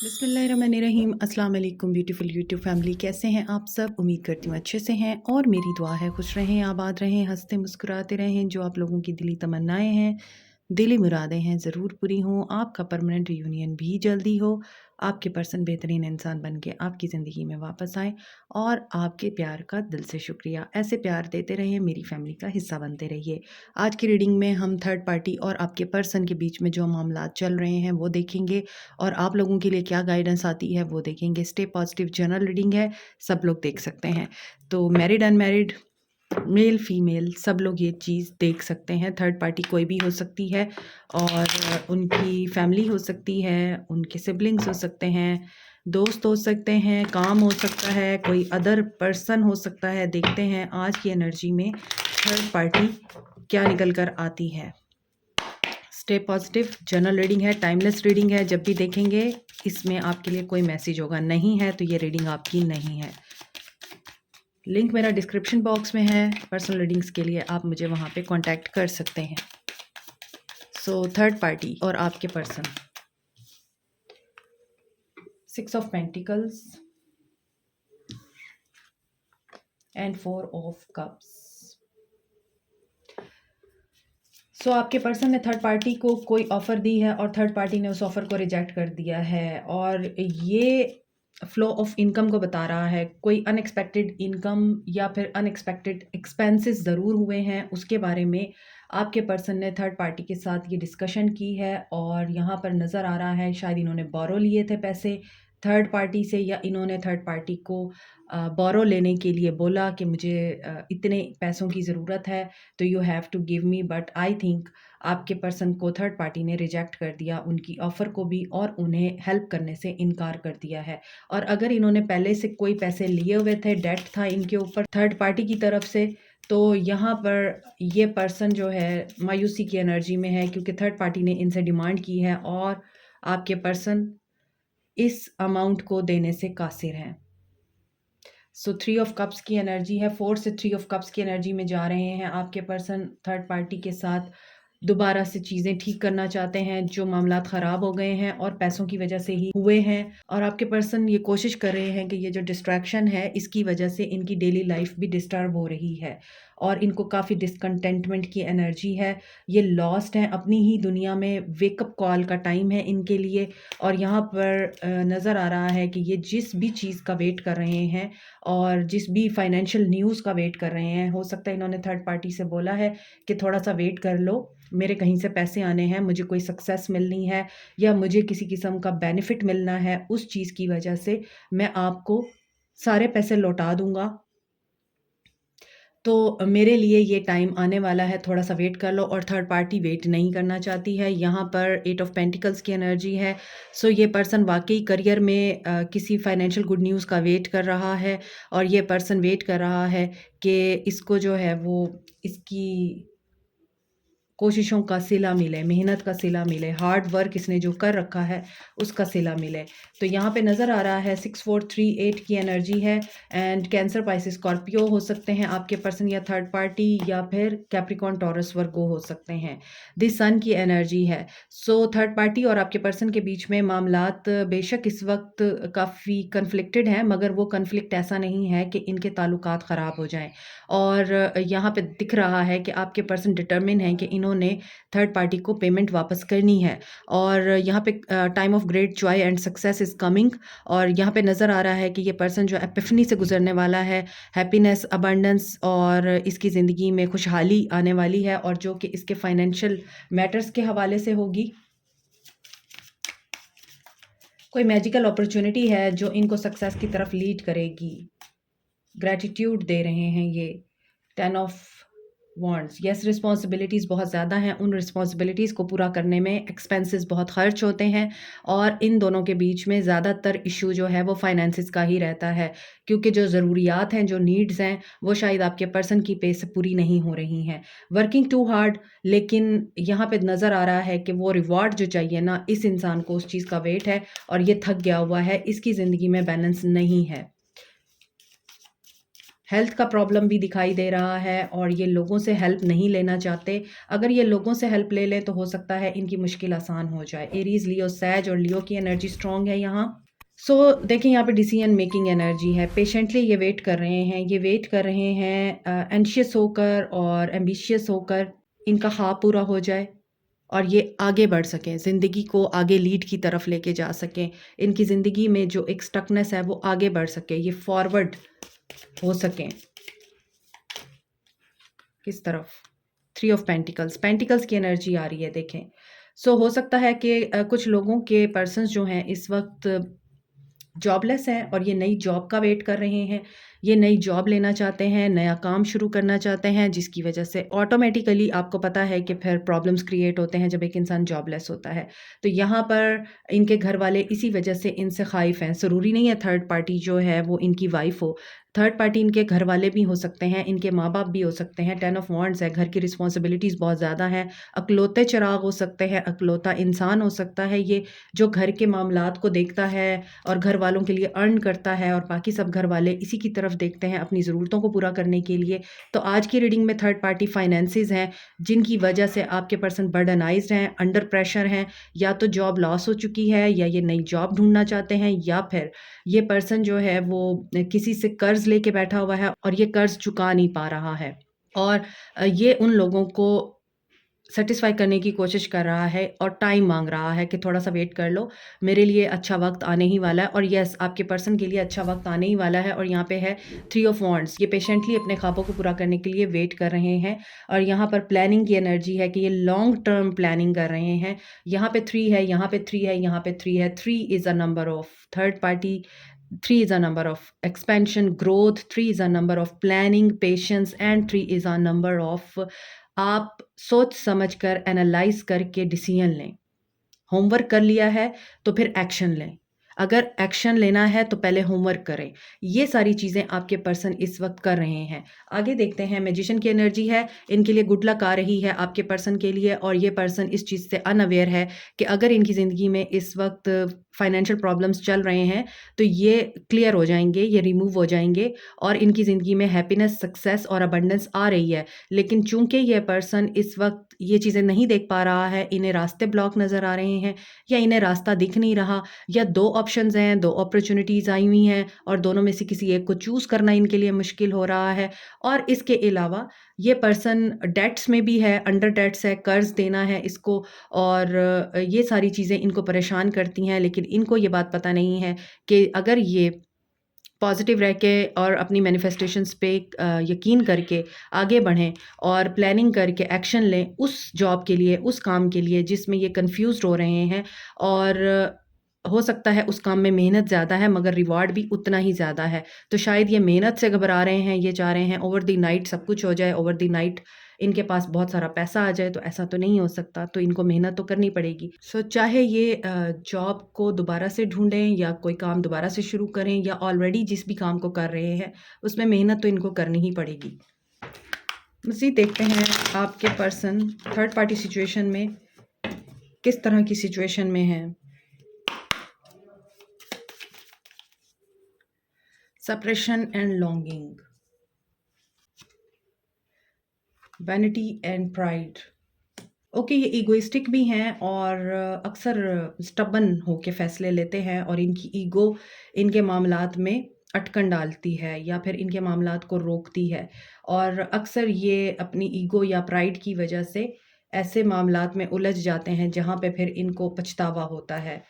बिस्मिल्लाहिर्रहमानिर्रहीम। अस्सलाम वालेकुम ब्यूटीफुल यूट्यूब फैमिली, कैसे हैं आप सब? उम्मीद करती हूँ अच्छे से हैं और मेरी दुआ है खुश रहें, आबाद रहें, हंसते मुस्कुराते रहें। जो आप लोगों की दिली तमन्नाएं हैं, दिली मुरादें हैं, ज़रूर पूरी हों। आपका परमानेंट यूनियन भी जल्दी हो, आपके पर्सन बेहतरीन इंसान बन के आपकी ज़िंदगी में वापस आए और आपके प्यार का दिल से शुक्रिया। ऐसे प्यार देते रहें, मेरी फैमिली का हिस्सा बनते रहिए। आज की रीडिंग में हम थर्ड पार्टी और आपके पर्सन के बीच में जो मामला चल रहे हैं वो देखेंगे और आप लोगों के लिए क्या गाइडेंस आती है वो देखेंगे। स्टे पॉजिटिव जनरल रीडिंग है, सब लोग देख सकते हैं। तो मैरिड अनमैरिड, मेल फीमेल, सब लोग ये चीज़ देख सकते हैं। थर्ड पार्टी कोई भी हो सकती है और उनकी फैमिली हो सकती है, उनके सिबलिंग्स हो सकते हैं, दोस्त हो सकते हैं, काम हो सकता है, कोई अदर पर्सन हो सकता है। देखते हैं आज की एनर्जी में थर्ड पार्टी क्या निकल कर आती है। स्टे पॉजिटिव जनरल रीडिंग है, टाइमलेस रीडिंग है। जब भी देखेंगे इसमें आपके लिए कोई मैसेज होगा, नहीं है तो ये रीडिंग आपकी नहीं है। लिंक मेरा डिस्क्रिप्शन बॉक्स में है। पर्सनल रीडिंग्स के लिए आप मुझे वहाँ पे कांटेक्ट कर सकते हैं। सो थर्ड पार्टी और आपके person, 6 of pentacles and 4 of cups. So आपके पर्सन ने थर्ड पार्टी को कोई ऑफ़र दी है और थर्ड पार्टी ने उस ऑफ़र को रिजेक्ट कर दिया है और ये फ्लो ऑफ इनकम को बता रहा है। कोई अनएक्सपेक्टेड इनकम या फिर अनएक्सपेक्टेड एक्सपेंसेस ज़रूर हुए हैं, उसके बारे में आपके पर्सन ने थर्ड पार्टी के साथ ये डिस्कशन की है। और यहाँ पर नज़र आ रहा है शायद इन्होंने बोरो लिए थे पैसे थर्ड पार्टी से, या इन्होंने थर्ड पार्टी को बोरो लेने के लिए बोला कि मुझे इतने पैसों की ज़रूरत है तो you have to give me. But I think आपके पर्सन को थर्ड पार्टी ने रिजेक्ट कर दिया उनकी ऑफ़र को भी और उन्हें हेल्प करने से इनकार कर दिया है। और अगर इन्होंने पहले से कोई पैसे लिए हुए थे, डेट था इनके ऊपर थर्ड पार्टी की तरफ से, तो यहाँ पर ये पर्सन जो है मायूसी की एनर्जी में है क्योंकि थर्ड पार्टी ने इनसे डिमांड की है और आपके पर्सन इस अमाउंट को देने से कासिर हैं। सो 3 ऑफ कप्स की एनर्जी है, 4 से 3 ऑफ कप्स की एनर्जी में जा रहे हैं। आपके पर्सन थर्ड पार्टी के साथ दोबारा से चीज़ें ठीक करना चाहते हैं जो मामलात ख़राब हो गए हैं और पैसों की वजह से ही हुए हैं। और आपके पर्सन ये कोशिश कर रहे हैं कि ये जो डिस्ट्रैक्शन है इसकी वजह से इनकी डेली लाइफ भी डिस्टर्ब हो रही है और इनको काफ़ी डिसकंटेंटमेंट की एनर्जी है। ये लॉस्ट हैं अपनी ही दुनिया में, वेकअप कॉल का टाइम है इनके लिए। और यहाँ पर नज़र आ रहा है कि ये जिस भी चीज़ का वेट कर रहे हैं और जिस भी फाइनेंशियल न्यूज़ का वेट कर रहे हैं, हो सकता है इन्होंने थर्ड पार्टी से बोला है कि थोड़ा सा वेट कर लो, मेरे कहीं से पैसे आने हैं, मुझे कोई सक्सेस मिलनी है या मुझे किसी किस्म का बेनिफिट मिलना है, उस चीज़ की वजह से मैं आपको सारे पैसे लौटा दूंगा, तो मेरे लिए ये टाइम आने वाला है, थोड़ा सा वेट कर लो। और थर्ड पार्टी वेट नहीं करना चाहती है। यहाँ पर 8 ऑफ पेंटिकल्स की एनर्जी है। सो ये पर्सन वाकई करियर में किसी फाइनेंशियल गुड न्यूज़ का वेट कर रहा है और ये पर्सन वेट कर रहा है कि इसको जो है वो इसकी कोशिशों का सिला मिले, मेहनत का सिला मिले, हार्ड वर्क इसने जो कर रखा है उसका सिला मिले। तो यहाँ पे नज़र आ रहा है 6 4 3 8 की एनर्जी है एंड कैंसर पाइसिस स्कॉर्पियो हो सकते हैं आपके पर्सन, या थर्ड पार्टी, या फिर कैप्रिकॉन टॉरस वर्गो हो सकते हैं। दिस सन की एनर्जी है। सो थर्ड पार्टी और आपके पर्सन के बीच में मामलात बेशक इस वक्त काफ़ी कन्फ्लिक्टेड हैं, मगर वो कन्फ्लिक्ट ऐसा नहीं है कि इनके ताल्लुकात ख़राब हो जाएं। और यहाँ पे दिख रहा है कि आपके पर्सन डिटर्मिन हैं कि इन्होंने थर्ड पार्टी को पेमेंट वापस करनी है। और यहाँ पे time of great Joy and success is coming. और यहाँ पे नज़र आ रहा है कि ये पर्सन जो एपिफनी से गुजरने वाला है, हैप्पीनेस, अबंडेंस और इसकी ज़िंदगी में खुशहाली आने वाली है और जो कि इसके फाइनेंशियल मैटर्स के हवाले से होगी। कोई मैजिकल अपॉर्चुनिटी है जो इनको सक्सेस की तरफ लीड करेगी। ग्रैटिट्यूड दे रहे हैं ये 10 ऑफ वॉन्ड्स। यस, रिस्पॉन्सिबिलिटीज़ बहुत ज़्यादा हैं, उन रिस्पॉन्सिबिलिटीज़ को पूरा करने में एक्सपेंसेस बहुत खर्च होते हैं और इन दोनों के बीच में ज़्यादातर इशू जो है वो फाइनेंसिस का ही रहता है क्योंकि जो ज़रूरियात हैं, जो नीड्स हैं, वो शायद आपके पर्सन की पे से पूरी नहीं हो रही हैं। वर्किंग टू हार्ड, लेकिन यहाँ पे नज़र आ रहा है कि वो रिवॉर्ड जो चाहिए ना, इस इंसान को उस चीज़ का वेट है और ये थक गया हुआ है, इसकी ज़िंदगी में बैलेंस नहीं है। हेल्थ का प्रॉब्लम भी दिखाई दे रहा है और ये लोगों से हेल्प नहीं लेना चाहते। अगर ये लोगों से हेल्प ले लें तो हो सकता है इनकी मुश्किल आसान हो जाए। एरीज, लियो, सैज और लियो की एनर्जी स्ट्रॉन्ग है यहाँ। देखिए यहाँ पे डिसीजन मेकिंग एनर्जी है। पेशेंटली ये वेट कर रहे हैं, ये वेट कर रहे हैं एंशियस होकर और एम्बिशियस होकर इनका ख्वाब पूरा हो जाए और ये आगे बढ़ सकें, ज़िंदगी को आगे लीड की तरफ लेके जा सकें। इनकी ज़िंदगी में जो एक स्टकनेस है वो आगे बढ़ सके, ये फॉरवर्ड हो सकें। किस तरफ? थ्री ऑफ पेंटिकल्स, पेंटिकल्स की एनर्जी आ रही है देखें। हो सकता है कि कुछ लोगों के पर्सन्स जो हैं इस वक्त जॉबलेस हैं और ये नई जॉब का वेट कर रहे हैं। ये नई जॉब लेना चाहते हैं, नया काम शुरू करना चाहते हैं, जिसकी वजह से ऑटोमेटिकली आपको पता है कि फिर प्रॉब्लम्स क्रिएट होते हैं जब एक इंसान जॉबलेस होता है। तो यहाँ पर इनके घर वाले इसी वजह से इनसे ख़ाइफ़ हैं। ज़रूरी नहीं है थर्ड पार्टी जो है वो इनकी वाइफ़ हो। थर्ड पार्टी इनके घर वाले भी हो सकते हैं, इनके माँ-बाप भी हो सकते हैं। 10 ऑफ वांड्स है, घर की रिस्पॉन्सिबिलिटीज़ बहुत ज़्यादा हैं। अकलौते चिराग हो सकते हैं, अकलौता इंसान हो सकता है ये, जो घर के मामलात को देखता है और घर वालों के लिए अर्न करता है और बाकी सब घर वाले इसी की तरफ देखते हैं अपनी ज़रूरतों को पूरा करने के लिए। तो आज की रीडिंग में थर्ड पार्टी फाइनेंसेस हैं, जिनकी वजह से आपके पर्सन बर्डनाइज्ड हैं, अंडर प्रेशर हैं। या तो जॉब लॉस हो चुकी है या ये नई जॉब ढूंढना चाहते हैं, या फिर ये पर्सन जो है वो किसी से कर्ज लेके बैठा हुआ है और ये कर्ज चुका नहीं पा रहा है। और ये उन लोगों को सैटिस्फाई करने की कोशिश कर रहा है और टाइम माँग रहा है कि थोड़ा-सा वेट कर लो, मेरे लिए अच्छा वक़्त आने ही वाला है। और येस, आपके पर्सन के लिए अच्छा वक़्त आने ही वाला है। और यहाँ पे है थ्री ऑफ वांड्स, ये पेशेंटली अपने ख्वाबों को पूरा करने के लिए वेट कर रहे हैं। और यहाँ पर प्लानिंग की एनर्जी है कि ये लॉन्ग टर्म प्लानिंग कर रहे हैं। यहाँ पे 3 है, यहाँ पे 3 है, यहाँ पे 3 है। 3 is a number of third party, 3 is a number of expansion, growth, 3 is a number of planning, patience and 3 is a number of आप सोच समझ कर एनालाइज करके डिसीजन लें। होमवर्क कर लिया है तो फिर एक्शन लें। अगर एक्शन लेना है तो पहले होमवर्क करें। ये सारी चीज़ें आपके पर्सन इस वक़्त कर रहे हैं। आगे देखते हैं, मैजिशियन की एनर्जी है, इनके लिए गुड लक आ रही है आपके पर्सन के लिए। और ये पर्सन इस चीज़ से अनअवेयर है कि अगर इनकी ज़िंदगी में इस वक़्त फाइनेंशियल प्रॉब्लम्स चल रहे हैं तो ये क्लियर हो जाएँगे, ये रिमूव हो जाएँगे और इनकी ज़िंदगी में हैप्पीनेस, सक्सेस और अबंडेंस आ रही है। लेकिन चूँकि ये पर्सन इस वक़्त ये चीज़ें नहीं देख पा रहा है, इन्हें रास्ते ब्लॉक नज़र आ रहे हैं या इन्हें रास्ता दिख नहीं रहा, या 2 ऑप्शंस हैं, 2 अपॉर्च्युनिटीज़ आई हुई हैं और दोनों में से किसी एक को चूज़ करना इनके लिए मुश्किल हो रहा है। और इसके अलावा ये पर्सन डेट्स में भी है, अंडर डेट्स है, कर्ज़ देना है इसको। और ये सारी चीज़ें इनको परेशान करती हैं, लेकिन इनको ये बात पता नहीं है कि अगर ये पॉज़िटिव रह के और अपनी मैनिफेस्टेशंस पे यकीन करके आगे बढ़ें और प्लानिंग करके एक्शन लें उस जॉब के लिए, उस काम के लिए जिसमें ये कन्फ्यूज़्ड हो रहे हैं। और हो सकता है उस काम में मेहनत ज़्यादा है मगर रिवार्ड भी उतना ही ज़्यादा है। तो शायद ये मेहनत से घबरा रहे हैं, ये चाह रहे हैं ओवर द नाइट सब कुछ हो जाए, ओवर द नाइट इनके पास बहुत सारा पैसा आ जाए, तो ऐसा तो नहीं हो सकता, तो इनको मेहनत तो करनी पड़ेगी। चाहे ये जॉब को दोबारा से ढूँढें या कोई काम दोबारा से शुरू करें या ऑलरेडी जिस भी काम को कर रहे हैं, उसमें मेहनत तो इनको करनी ही पड़ेगी। मज़ीद देखते हैं आपके पर्सन थर्ड पार्टी सिचुएशन में किस तरह की सिचुएशन में है। Separation and longing, vanity and pride. Okay, ये ईगोइस्टिक भी हैं और अक्सर स्टबन होके फैसले लेते हैं और इनकी ईगो इनके मामलात में अटकन डालती है या फिर इनके मामलात को रोकती है। और अक्सर ये अपनी ईगो या प्राइड की वजह से ऐसे मामलात में उलझ जाते हैं जहाँ पे फिर इनको पछतावा होता है।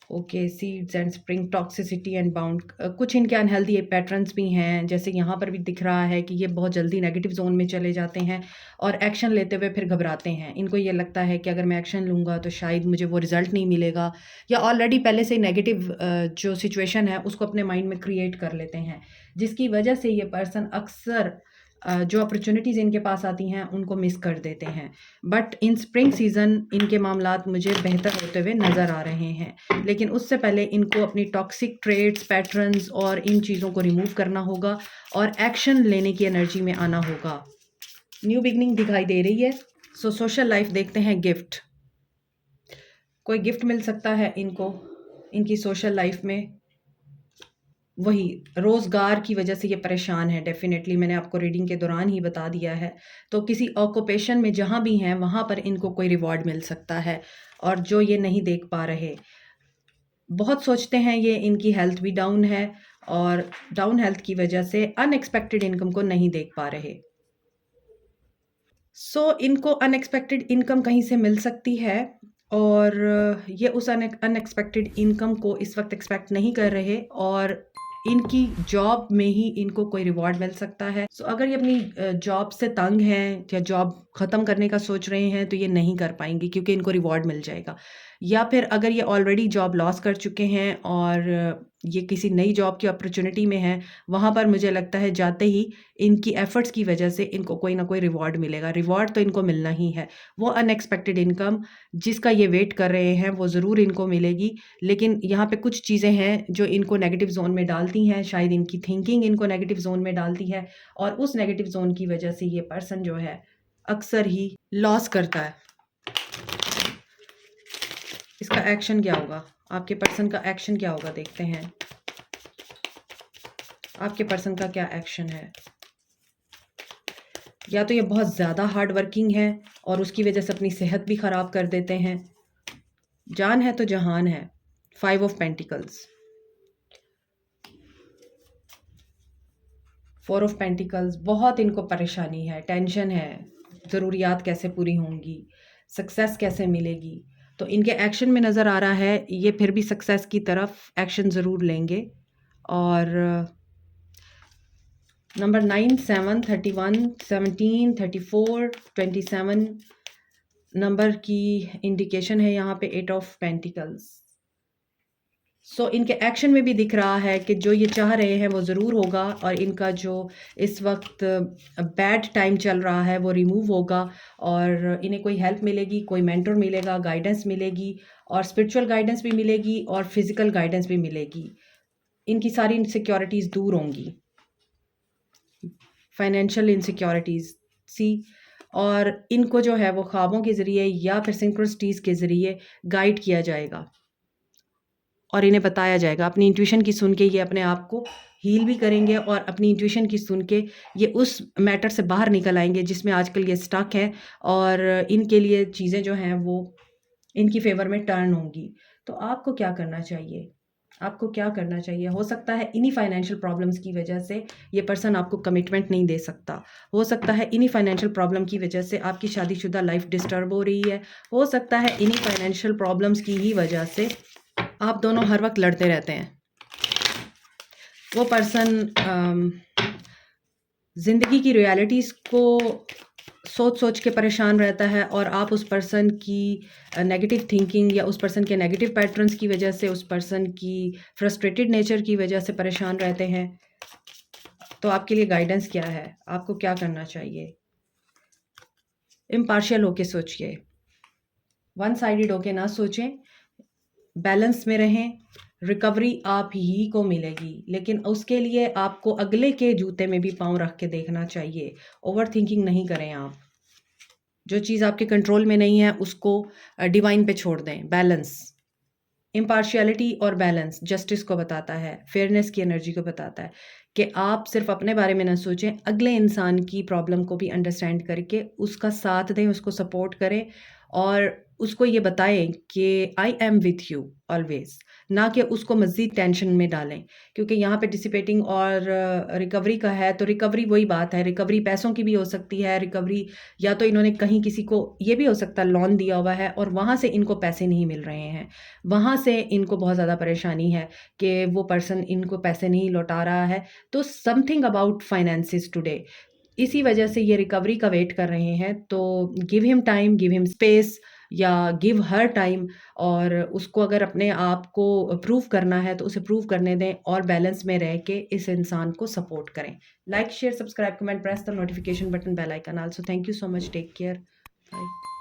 Okay, seeds and spring, toxicity and bound, कुछ इनके अनहेल्दी पैटर्न्स भी हैं, जैसे यहाँ पर भी दिख रहा है कि ये बहुत जल्दी नेगेटिव जोन में चले जाते हैं और एक्शन लेते हुए फिर घबराते हैं। इनको ये लगता है कि अगर मैं एक्शन लूँगा तो शायद मुझे वो रिजल्ट नहीं मिलेगा, या ऑलरेडी पहले से नेगेटिव जो सिचुएशन है उसको अपने माइंड में क्रिएट कर लेते हैं, जिसकी वजह से ये पर्सन अक्सर जो अपॉर्चुनिटीज़ इनके पास आती हैं उनको मिस कर देते हैं। बट इन स्प्रिंग सीज़न इनके मामलात मुझे बेहतर होते हुए नज़र आ रहे हैं, लेकिन उससे पहले इनको अपनी टॉक्सिक ट्रेड्स, पैटर्न्स और इन चीज़ों को रिमूव करना होगा और एक्शन लेने की एनर्जी में आना होगा। न्यू बिगनिंग दिखाई दे रही है। सोशल लाइफ देखते हैं, गिफ्ट, कोई गिफ्ट मिल सकता है इनको इनकी सोशल लाइफ में। वही रोज़गार की वजह से ये परेशान है डेफ़िनेटली, मैंने आपको रीडिंग के दौरान ही बता दिया है। तो किसी ऑक्यूपेशन में जहाँ भी हैं, वहाँ पर इनको कोई रिवॉर्ड मिल सकता है और जो ये नहीं देख पा रहे। बहुत सोचते हैं ये, इनकी हेल्थ भी डाउन है और डाउन हेल्थ की वजह से अनएक्सपेक्टेड इनकम को नहीं देख पा रहे। इनको अनएक्सपेक्टेड इनकम कहीं से मिल सकती है और ये उस अनएक्सपेक्टेड इनकम को इस वक्त एक्सपेक्ट नहीं कर रहे और इनकी जॉब में ही इनको कोई रिवॉर्ड मिल सकता है। अगर ये अपनी जॉब से तंग हैं या जॉब ख़त्म करने का सोच रहे हैं तो ये नहीं कर पाएंगे क्योंकि इनको रिवॉर्ड मिल जाएगा। या फिर अगर ये ऑलरेडी जॉब लॉस कर चुके हैं और ये किसी नई जॉब की अपॉर्चुनिटी में हैं, वहाँ पर मुझे लगता है जाते ही इनकी एफ़र्ट्स की वजह से इनको कोई ना कोई रिवॉर्ड मिलेगा। रिवॉर्ड तो इनको मिलना ही है। वो अनएक्सपेक्टेड इनकम जिसका ये वेट कर रहे हैं वो ज़रूर इनको मिलेगी। लेकिन यहाँ पे कुछ चीज़ें हैं जो इनको नेगेटिव ज़ोन में डालती हैं, शायद इनकी थिंकिंग इनको नेगेटिव ज़ोन में डालती है और उस नेगेटिव ज़ोन की वजह से ये पर्सन जो है अक्सर ही लॉस करता है। इसका एक्शन क्या होगा? आपके पर्सन का एक्शन क्या होगा देखते हैं। आपके पर्सन का क्या एक्शन है? या तो ये बहुत ज़्यादा हार्ड वर्किंग है और उसकी वजह से अपनी सेहत भी ख़राब कर देते हैं। जान है तो जहान है। 5 ऑफ पेंटिकल्स, 4 ऑफ पेंटिकल्स, बहुत इनको परेशानी है, टेंशन है, ज़रूरियात कैसे पूरी होंगी, सक्सेस कैसे मिलेगी। तो इनके एक्शन में नज़र आ रहा है ये फिर भी सक्सेस की तरफ एक्शन ज़रूर लेंगे। और नंबर 9, 7, 31, 17, 34, 27 नंबर की इंडिकेशन है यहाँ पे 8 ऑफ पेंटिकल्स। इनके एक्शन में भी दिख रहा है कि जो ये चाह रहे हैं वो ज़रूर होगा और इनका जो इस वक्त बैड टाइम चल रहा है वो रिमूव होगा और इन्हें कोई हेल्प मिलेगी, कोई मेंटर मिलेगा, गाइडेंस मिलेगी और स्पिरिचुअल गाइडेंस भी मिलेगी और फिज़िकल गाइडेंस भी मिलेगी। इनकी सारी इनसिक्योरिटीज़ दूर होंगी, फाइनेंशियल इनसिक्योरिटीज़ और इनको जो है वो ख्वाबों के ज़रिए या फिर सिंक्रोनिसिटीज़ के ज़रिए गाइड किया जाएगा और इन्हें बताया जाएगा। अपनी इंट्यूशन की सुन के ये अपने आप को हील भी करेंगे और अपनी इंट्यूशन की सुन के ये उस मैटर से बाहर निकल आएंगे जिसमें आजकल ये स्टक है और इनके लिए चीज़ें जो हैं वो इनकी फेवर में टर्न होंगी। तो आपको क्या करना चाहिए? आपको क्या करना चाहिए? हो सकता है इन्हीं फाइनेंशियल प्रॉब्लम्स की वजह से ये पर्सन आपको कमिटमेंट नहीं दे सकता। हो सकता है इन्हीं फाइनेंशियल प्रॉब्लम की वजह से आपकी शादीशुदा लाइफ डिस्टर्ब हो रही है। हो सकता है इन्हीं फाइनेंशियल प्रॉब्लम्स की ही वजह से आप दोनों हर वक्त लड़ते रहते हैं। वो पर्सन ज़िंदगी की रियलिटीज़ को सोच के परेशान रहता है और आप उस पर्सन की नेगेटिव थिंकिंग या उस पर्सन के नेगेटिव पैटर्न्स की वजह से, उस पर्सन की फ्रस्ट्रेटेड नेचर की वजह से परेशान रहते हैं। तो आपके लिए गाइडेंस क्या है? आपको क्या करना चाहिए? इम्पार्शियल होके सोचिए, वन साइडेड होके ना सोचें, बैलेंस में रहें। रिकवरी आप ही को मिलेगी, लेकिन उसके लिए आपको अगले के जूते में भी पाँव रख के देखना चाहिए। ओवर थिंकिंग नहीं करें आप। जो चीज़ आपके कंट्रोल में नहीं है उसको डिवाइन पे छोड़ दें। बैलेंस, इम्पार्शियलिटी और बैलेंस जस्टिस को बताता है, फेयरनेस की एनर्जी को बताता है कि आप सिर्फ अपने बारे में ना सोचें, अगले इंसान की प्रॉब्लम को भी अंडरस्टैंड करके उसका साथ दें, उसको सपोर्ट करें और उसको ये बताएं कि I am with you always, ना कि उसको मज़ीद टेंशन में डालें। क्योंकि यहाँ पे डिसिपेटिंग और रिकवरी का है, तो रिकवरी वही बात है, रिकवरी पैसों की भी हो सकती है। रिकवरी या तो इन्होंने कहीं किसी को, ये भी हो सकता है लोन दिया हुआ है और वहाँ से इनको पैसे नहीं मिल रहे हैं, वहाँ से इनको बहुत ज़्यादा परेशानी है कि वो पर्सन इनको पैसे नहीं लौटा रहा है। तो समथिंग अबाउट फाइनेंसिस टुडे, इसी वजह से ये रिकवरी का वेट कर रहे हैं। तो give him time, give him space या गिव हर टाइम और उसको अगर अपने आप को प्रूव करना है तो उसे प्रूव करने दें और बैलेंस में रह के इस इंसान को सपोर्ट करें। Like, share, subscribe, comment, press the notification button, bell icon. Also thank you so much, take care, bye.